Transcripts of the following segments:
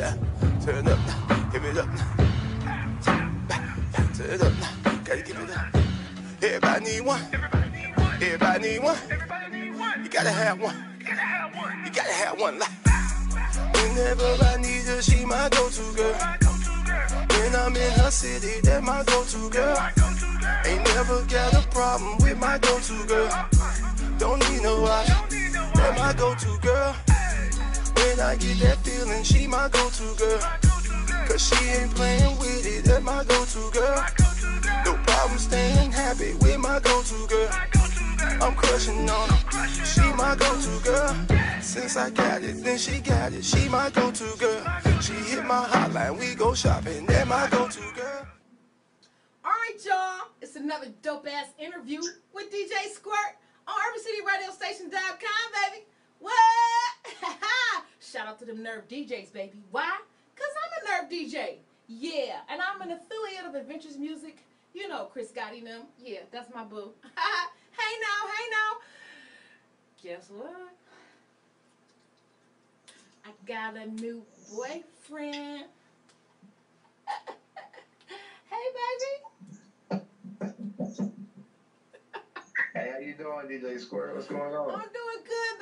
yeah. Turn up now, give it up now. Turn it up now, gotta give it up. Everybody need one. Everybody need one. You gotta have one. You gotta have one. Whenever I need her, she my go-to girl. When I'm in her city, that my go-to girl. Ain't never got a problem with my go-to girl. Don't need no watch, that my go-to girl. When I get that feeling, she my go-to girl. Cause she ain't playing with it, that my go-to girl. No problem staying happy with my go-to girl. I'm crushing on her, she my go-to girl. Since I got it, then she got it, she my go-to girl. She hit my hotline, we go shopping, that my go-to girl. Alright y'all, it's another dope-ass interview with DJ Squirt on UrbanCityRadioStation.com, baby. What? Shout out to them Nerve Djs, baby. Why? Because I'm a Nerve DJ. Yeah, and I'm an affiliate of Adventures Music. You know Chris Gotti and them. Yeah, that's my boo. Hey now. Guess what? I got a new boyfriend. Hey, baby. Hey, how you doing, DJ Squirt? What's going on? I'm doing good,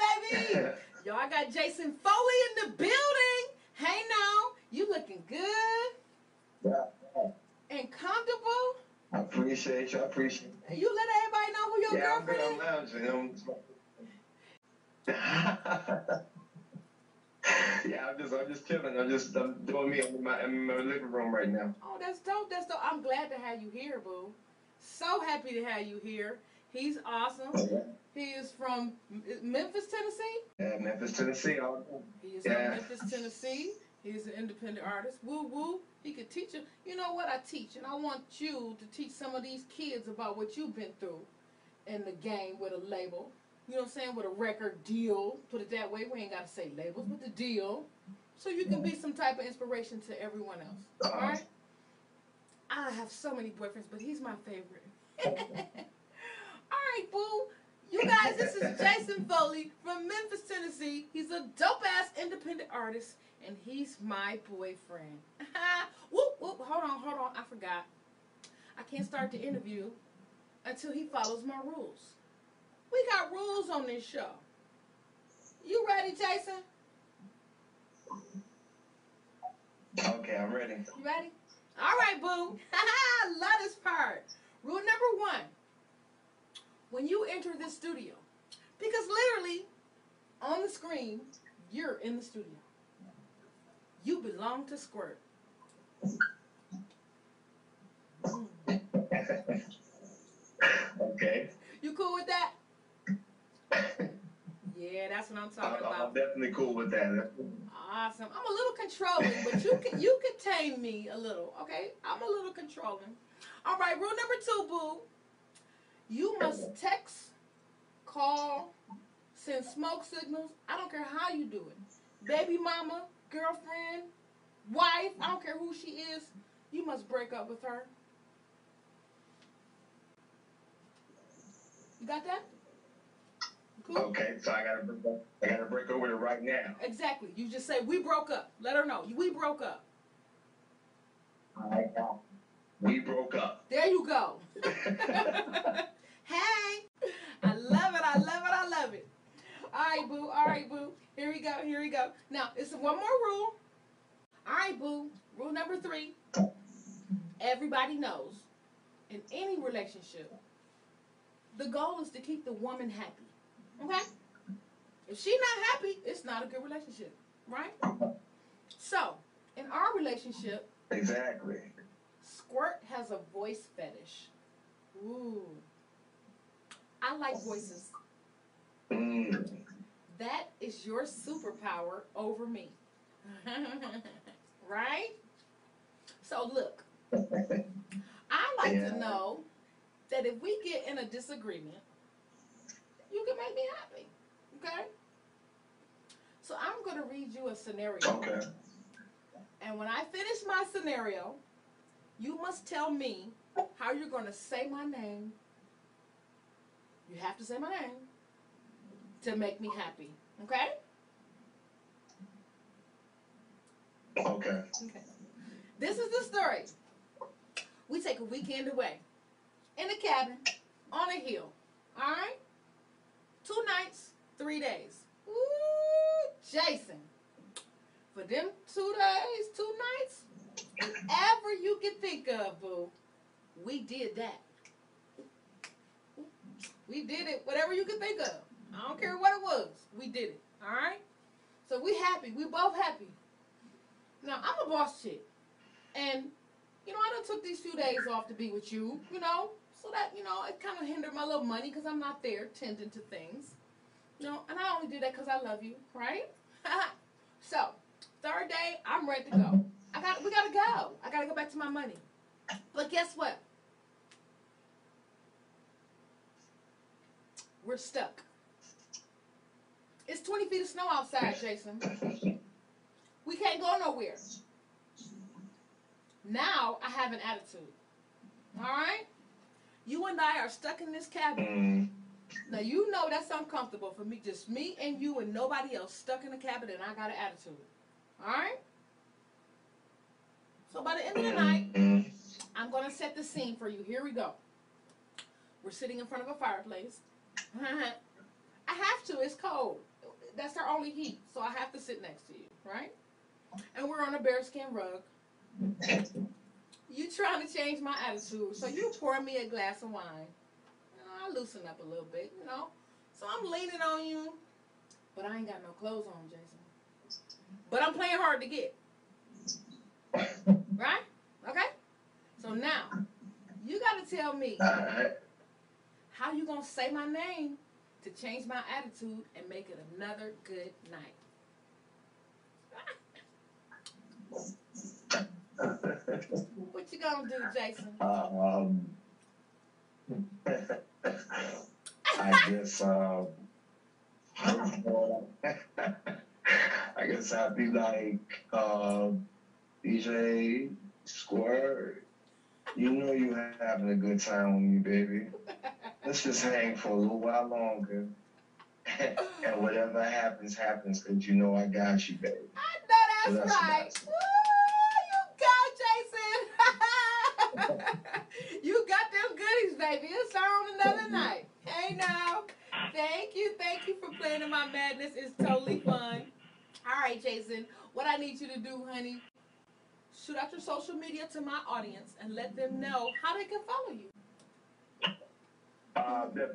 baby. Yo, I got Jayson Foley in the building. Hey, now. You looking good? Yeah. And comfortable? I appreciate you. You let everybody know who your girlfriend is? I'm lounging. Yeah, I'm just chilling. I'm doing me. I'm in my living room right now. Oh, that's dope. I'm glad to have you here, boo. So happy to have you here. He's awesome. Okay. He is from Memphis, Tennessee? Yeah, Memphis, Tennessee. He is from Memphis, Tennessee. He's an independent artist. Woo woo. He could teach you. You know what I teach? And I want you to teach some of these kids about what you've been through in the game with a label. You know what I'm saying? With a record deal. Put it that way. We ain't got to say labels, but the deal. So you can be some type of inspiration to everyone else. All right? I have so many boyfriends, but he's my favorite. All right, boo. You guys, this is Jayson Foley from Memphis, Tennessee. He's a dope-ass independent artist, and he's my boyfriend. Whoop, whoop. Hold on. I forgot. I can't start the interview until he follows my rules. We got rules on this show. You ready, Jayson? Okay, I'm ready. You ready? All right, boo. I love this part. Rule number 1. When you enter this studio, because literally on the screen, you're in the studio. You belong to Squirt. Okay. You cool with that? Yeah, that's what I'm talking about. I'm definitely cool with that. Awesome. I'm a little controlling, but you can tame me a little, okay? I'm a little controlling. All right, rule number 2, boo. You must text, call, send smoke signals. I don't care how you do it. Baby mama, girlfriend, wife, I don't care who she is. You must break up with her. You got that? Cool? Okay, so I gotta break up with her right now. Exactly. You just say, we broke up. Let her know. We broke up. We broke up. There you go. Hey. I love it. All right, boo. Here we go. Now, it's one more rule. All right, boo. Rule number 3. Everybody knows, in any relationship, the goal is to keep the woman happy. Okay? If she's not happy, it's not a good relationship. Right? So, in our relationship, Exactly. Squirt has a voice fetish. Ooh. I like voices. That is your superpower over me. Right? So look, I like to know that if we get in a disagreement, you can make me happy. Okay? So I'm going to read you a scenario. Okay. And when I finish my scenario, you must tell me how you're going to say my name. You have to say my name to make me happy. Okay? Okay. Okay. This is the story. We take a weekend away in a cabin on a hill. All right? 2 nights, 3 days. Ooh, Jayson. For them 2 days, 2 nights, whatever you can think of, boo, we did that. We did it, whatever you can think of. I don't care what it was. We did it. All right? So we happy. We both happy. Now, I'm a boss chick. And, you know, I done took these few days off to be with you, you know, so that, you know, it kind of hindered my little money because I'm not there tending to things. You know, and I only do that because I love you, right? So, 3rd day, I'm ready to go. We gotta go. I gotta go back to my money. But guess what? We're stuck. It's 20 feet of snow outside, Jayson. We can't go nowhere. Now I have an attitude. All right? You and I are stuck in this cabin. Now, you know that's uncomfortable for me. Just me and you and nobody else stuck in the cabin, and I got an attitude. All right? So by the end of the night, I'm going to set the scene for you. Here we go. We're sitting in front of a fireplace. I have to. It's cold. That's our only heat, so I have to sit next to you, right? And we're on a bearskin rug. You trying to change my attitude, so you pour me a glass of wine. You know, I loosen up a little bit, you know. So I'm leaning on you, but I ain't got no clothes on, Jayson. But I'm playing hard to get. Right? Okay? So now, you got to tell me how you going to say my name to change my attitude and make it another good night. What you gonna do, Jayson? I guess I guess I'd be like DJ Squirt. You know you having a good time with me, baby. Let's just hang for a little while longer. And whatever happens, happens, because you know I got you, baby. I know that's right. Woo, you go, Jayson. You got them goodies, baby. It's on another night. Hey, now. Thank you for playing in my madness. It's totally fun. All right, Jayson. What I need you to do, honey, shoot out your social media to my audience and let them know how they can follow you.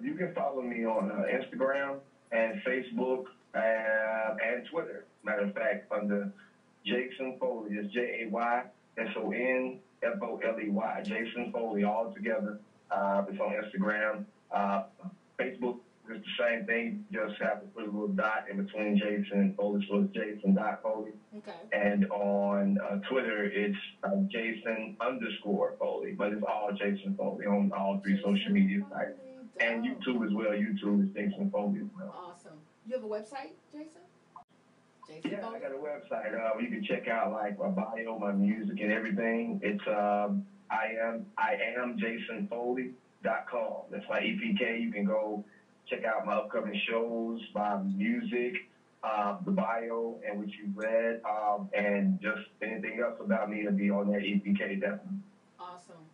You can follow me on Instagram and Facebook and Twitter. Matter of fact, under Jayson Foley. It's JAYSONFOLEY. Jayson Foley, all together. It's on Instagram. Facebook is the same thing. You just have to put a little dot in between Jayson and Foley, so it's Jayson.Foley. Okay. And on Twitter, it's Jayson_Foley, but it's all Jayson Foley on all 3 social media sites. And YouTube as well. YouTube is Jayson Foley as well. Awesome. You have a website, Jayson? Yeah, I got a website. You can check out like my bio, my music, and everything. It's IamJaysonFoley.com. That's my EPK. You can go check out my upcoming shows, my music, the bio, and what you read, and just anything else about me to be on that EPK. Definitely. Awesome.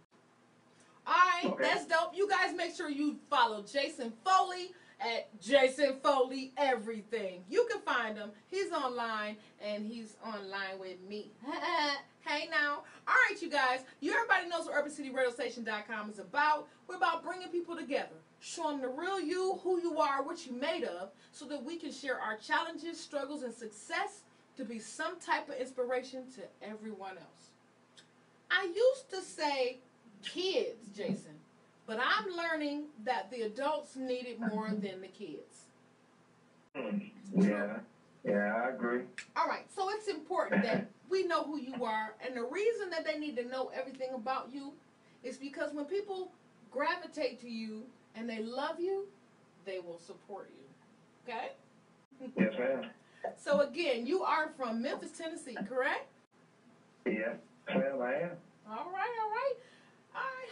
All right, okay. That's dope. You guys make sure you follow Jayson Foley at Jayson Foley Everything. You can find him. He's online, and he's online with me. Hey now. All right, you guys. Everybody knows what UrbanCityRadioStation.com is about. We're about bringing people together. Show them the real you, who you are, what you're made of, so that we can share our challenges, struggles, and success to be some type of inspiration to everyone else. I used to say kids, Jayson, but I'm learning that the adults need it more than the kids. Yeah, I agree. All right, so it's important that we know who you are, and the reason that they need to know everything about you is because when people gravitate to you and they love you, they will support you. Okay? Yes, ma'am. So again, you are from Memphis, Tennessee, correct? Yeah, ma'am, I am. All right.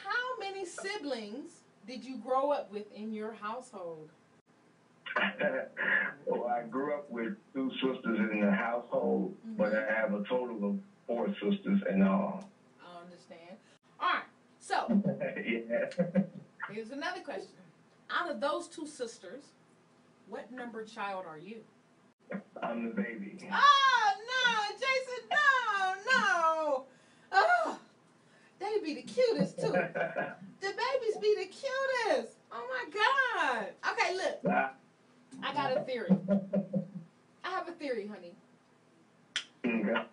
How many siblings did you grow up with in your household? Well, I grew up with 2 sisters in the household, but I have a total of 4 No. I understand. All right. So, Yeah. Here's another question. Out of those two sisters, what number child are you? I'm the baby. Oh, no, Jayson, no. Oh, they be the cutest, too. The babies be the cutest. Oh, my God. Okay, look. I got a theory. I have a theory, honey. Okay.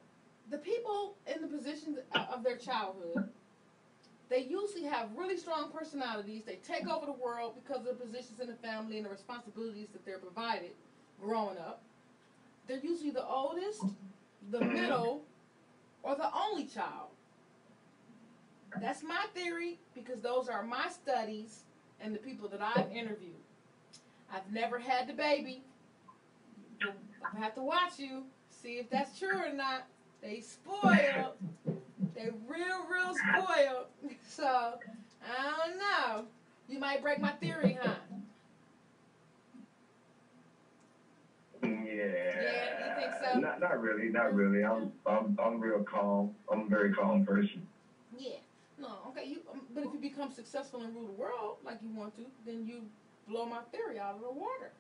The people in the positions of their childhood, they usually have really strong personalities. They take over the world because of the positions in the family and the responsibilities that they're provided growing up. They're usually the oldest, the middle, or the only child. That's my theory because those are my studies and the people that I've interviewed. I've never had the baby. I have to watch you, see if that's true or not. They spoiled. They real spoiled. So, I don't know. You might break my theory, huh? Yeah. Yeah, you think so? Not really. I'm real calm. I'm a very calm person. Yeah. No, okay. But if you become successful and rule the world like you want to, then you blow my theory out of the water.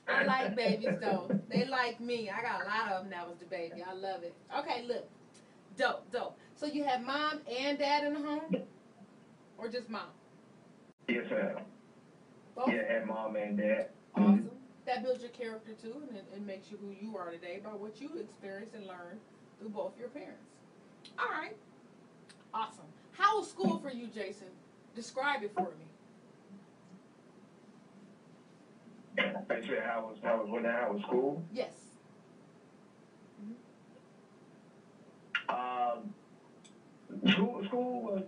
I like babies, though. They like me. I got a lot of them that was the baby. I love it. Okay, look. Dope. So you have mom and dad in the home? Or just mom? Yes, ma'am. Both? Yeah, and mom and dad. Awesome. Mm-hmm. That builds your character, too, and it makes you who you are today by what you experienced and learned through both your parents. All right. Awesome. How was school for you, Jayson? Describe it for me. Actually, how was school? Yes. School was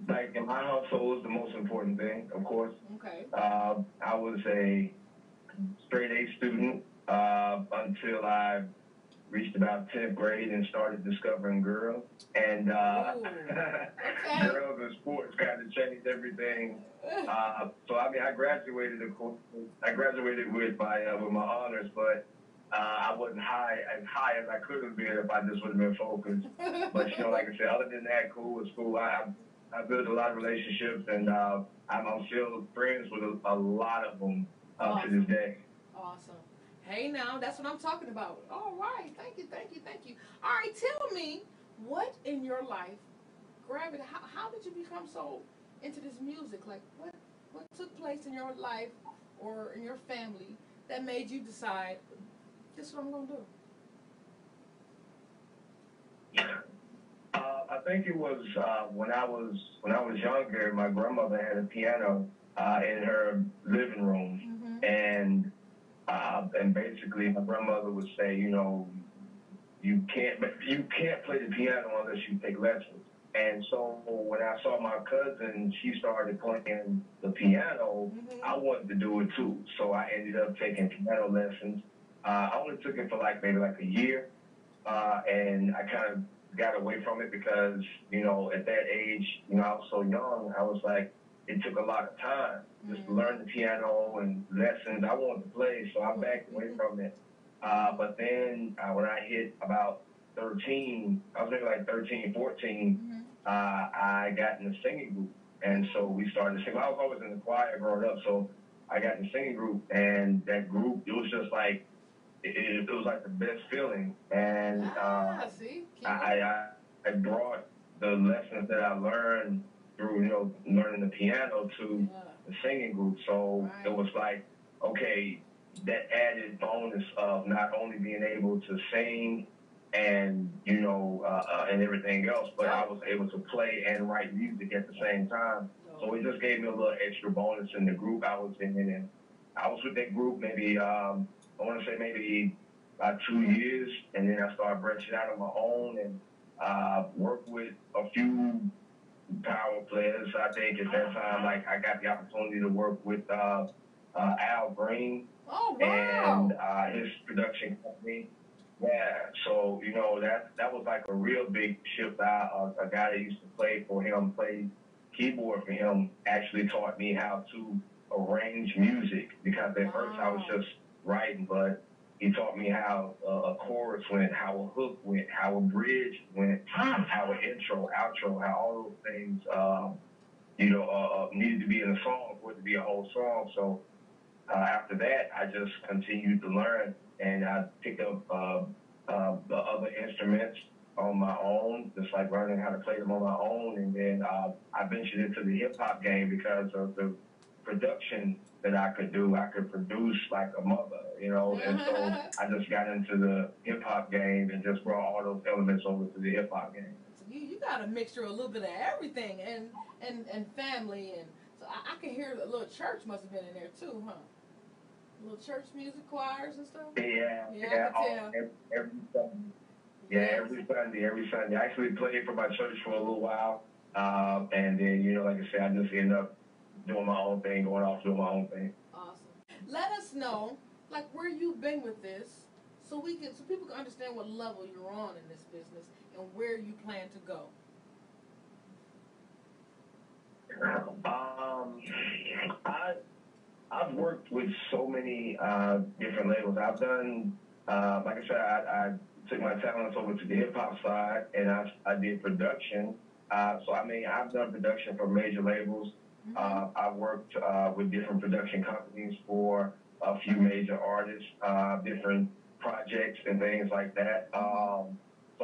like in my household was the most important thing, of course. Okay. I was a straight A student until I reached about 10th grade and started discovering girls. And okay. girls and sports kind of changed everything. So I graduated. Of course, I graduated with my honors, but I wasn't as high as I could have been if I just would have been focused. But like I said, other than that, school. I built a lot of relationships, and I'm still friends with a lot of them to this day. Awesome. Hey, now, that's what I'm talking about. All right. Thank you. All right, tell me, what in your life, gravity, how did you become so into this music? Like, what took place in your life or in your family that made you decide, this is what I'm going to do? I think it was when I was younger. My grandmother had a piano in her living room, and basically my grandmother would say, you can't play the piano unless you take lessons. And so when I saw my cousin, she started playing the piano, I wanted to do it too. So I ended up taking piano lessons. I only took it for maybe a year, and I kind of got away from it because, at that age, I was so young, I was like, it took a lot of time just to learn the piano and lessons. I wanted to play, so I backed away from it. But then when I hit about 13, I was maybe 13, 14, I got in the singing group. And so we started to sing. I was always in the choir growing up, so I got in the singing group. And that group, it was just it was like the best feeling. And I brought the lessons that I learned through, learning the piano to the singing group. So it was okay, that added bonus of not only being able to sing and, and everything else, but I was able to play and write music at the same time. So it just gave me a little extra bonus in the group I was in. And I was with that group maybe, I want to say maybe about 2 years. And then I started branching out on my own and worked with a few power players. I think at that time, I got the opportunity to work with Al Green and his production company. Yeah, so that was a real big shift. A guy that used to play for him, play keyboard for him, actually taught me how to arrange music because at first I was just writing, but He taught me how a chorus went, how a hook went, how a bridge went, how an intro, outro, how all those things, needed to be in a song for it to be a whole song. So after that, I just continued to learn, and I picked up the other instruments on my own, just like learning how to play them on my own. And then I ventured into the hip-hop game because of the production that I could do. I could produce like a mother, and so I just got into the hip-hop game and just brought all those elements over to the hip-hop game. So you got a mixture of a little bit of everything, and family, and so I can hear a little church must have been in there too, huh? Little church music, choirs and stuff? Yeah, I can tell. Every Sunday. Yeah, every Sunday. I actually played for my church for a little while, and then, like I said, I just ended up doing my own thing, going off doing my own thing. Awesome. Let us know, like, where you've been with this, so people can understand what level you're on in this business and where you plan to go. I've worked with so many different labels. I've done, like I said, I took my talents over to the hip-hop side, and I did production. So, I've done production for major labels. I've worked with different production companies for a few major artists, different projects and things like that. So,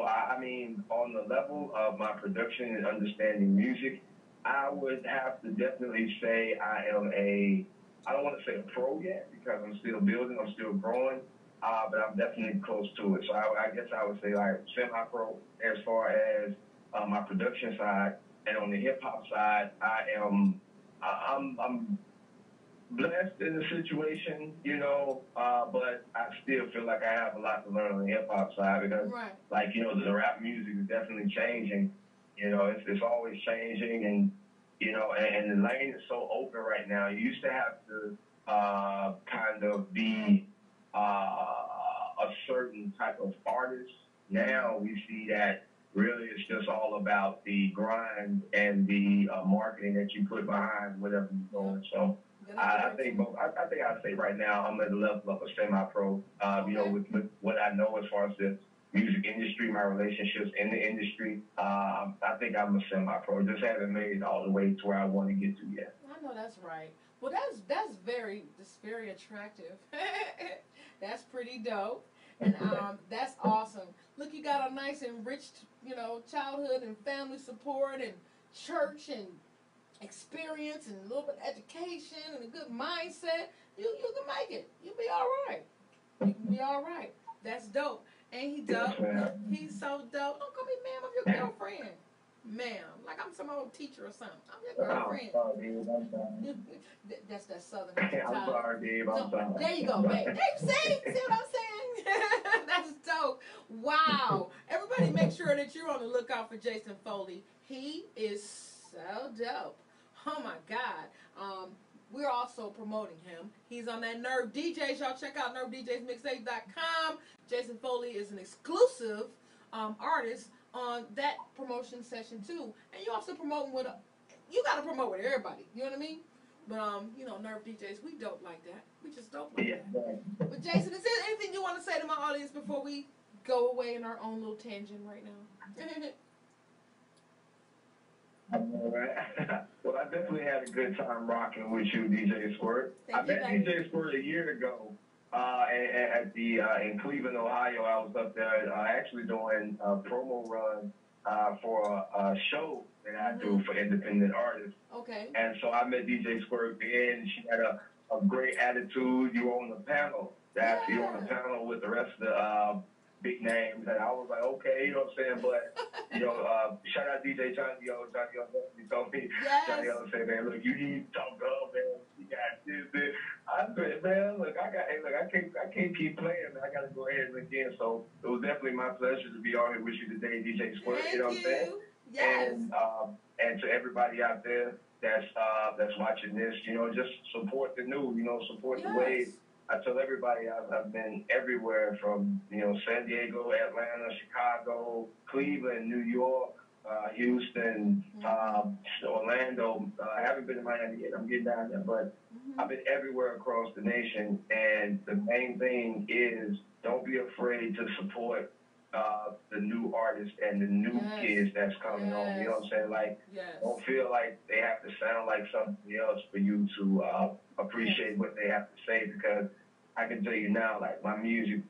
on the level of my production and understanding music, I would have to definitely say I don't want to say a pro yet because I'm still building, I'm still growing, but I'm definitely close to it. So I guess I would say like semi-pro as far as my production side, and on the hip-hop side, I'm blessed in the situation, but I still feel like I have a lot to learn on the hip-hop side because, the rap music is definitely changing. It's always changing, and and the lane is so open right now. You used to have to kind of be a certain type of artist. Now we see that really it's just all about the grind and the marketing that you put behind whatever you're doing. So I think I'd say right now I'm at the level of a semi-pro. With what I know as far as the music industry, my relationships in the industry, I think I'm a semi-pro. Just haven't made it all the way to where I want to get to yet. I know that's right. Well, that's very attractive. That's pretty dope, and that's awesome. Look, you got a nice enriched, childhood and family support and church and experience and a little bit of education and a good mindset. You can make it. You'll be all right. You can be all right. That's dope. Ain't he dope? He's so dope. Don't call me ma'am. I'm your girlfriend. Ma'am. Like I'm some old teacher or something. I'm your girlfriend. That's that southern hospitality. I'm sorry, Dave. I'm sorry. There you go, babe. There you see what I'm saying? That's dope. Wow. Everybody make sure that you're on the lookout for Jayson Foley. He is so dope. Oh, my God. We're also promoting him. He's on that Nerve Djs. Y'all check out NerveDjsMixtape.com. Jayson Foley is an exclusive artist on that promotion session too. And you also promoting with you got to promote with everybody. You know what I mean? But Nerve Djs, we dope like that. We just dope like that. But Jayson, is there anything you want to say to my audience before we go away in our own little tangent right now? All right. Well, I definitely had a good time rocking with you, DJ Squirt. I met DJ Squirt a year ago in Cleveland, Ohio. I was up there actually doing a promo run for a show that I do for independent artists. Okay. And so I met DJ Squirt then. She had a great attitude. You were on the panel. You were on the panel with the rest of the big names, and I was like, okay, you know what I'm saying? But, shout out DJ Johnny O. Johnny O told me, Johnny O said, man, look, you need to talk up, man. You got this. I said, man, look, I can't keep playing, man. I got to go ahead and again. So it was definitely my pleasure to be on here with you today, DJ Squirt. You know what I'm saying? Yes. And to everybody out there that's watching this, just support the new, support the wave. I tell everybody I've been everywhere from, San Diego, Atlanta, Chicago, Cleveland, New York, Houston, Orlando. I haven't been to Miami yet. I'm getting down there, but I've been everywhere across the nation. And the main thing is don't be afraid to support the new artists and the new kids that's coming on. You know what I'm saying? Like, don't feel like they have to sound like something else for you to appreciate what they have to say, because I can tell you now, like, my music,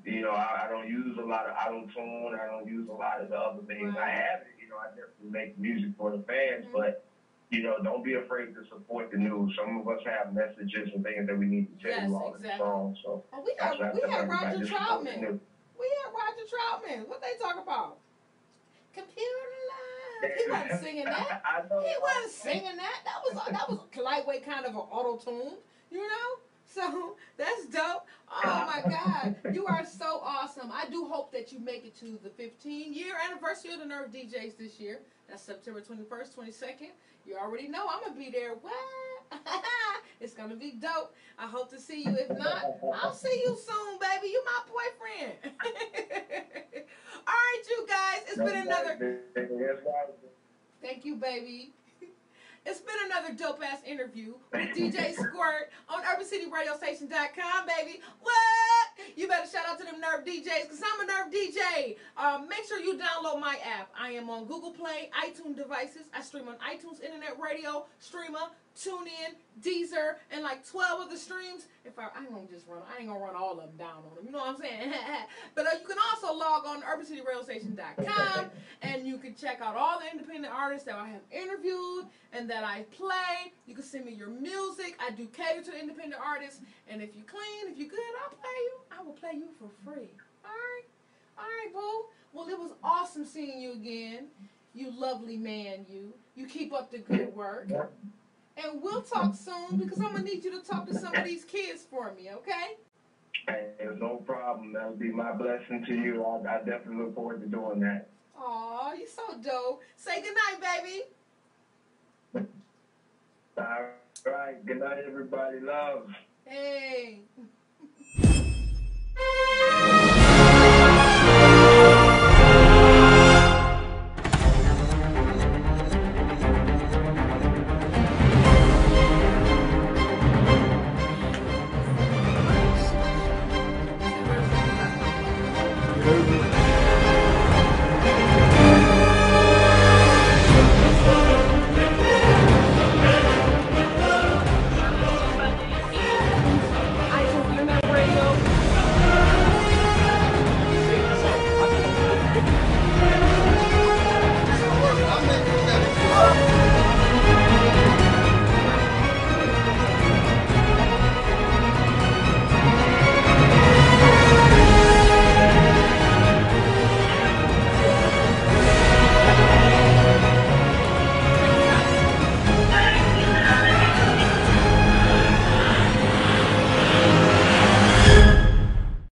you know, I don't use a lot of auto-tune. I don't use a lot of the other things. I have it. You know, I definitely make music for the fans, but, you know, don't be afraid to support the new. Some of us have messages and things that we need to tell you all in the song. So we had Roger Troutman. We had Roger Troutman. What they talk about? Computer love. He wasn't singing that. He wasn't singing that. That was lightweight, kind of an auto-tune, you know? So that's dope. Oh my God, you are so awesome. I do hope that you make it to the 15-year anniversary of the Nerve DJs this year. That's September 21st, 22nd. You already know I'm gonna be there. What? It's gonna be dope. I hope to see you. If not, I'll see you soon, baby. You my boyfriend. All right, you guys. It's been another. Thank you, baby. It's been another dope-ass interview with DJ Squirt on UrbanCityRadioStation.com, baby. What? You better shout out to them Nerve DJs, because I'm a Nerve DJ. Make sure you download my app. I am on Google Play, iTunes devices. I stream on iTunes Internet Radio, Streamer, TuneIn, Deezer, and like 12 other streams. I ain't gonna run all of them down on them. You know what I'm saying? But you can also log on to UrbanCityRadioStation.com, and you can check out all the independent artists that I have interviewed and that I play. You can send me your music. I do cater to independent artists, and if you're clean, if you're good, I'll play you. I will play you for free. All right, boo. Well, it was awesome seeing you again. You lovely man, you. You keep up the good work. And we'll talk soon, because I'm going to need you to talk to some of these kids for me, okay? Hey, there's no problem. That would be my blessing to you. I definitely look forward to doing that. Aw, you so dope. Say goodnight, baby. All right. Good night, everybody. Love. Hey.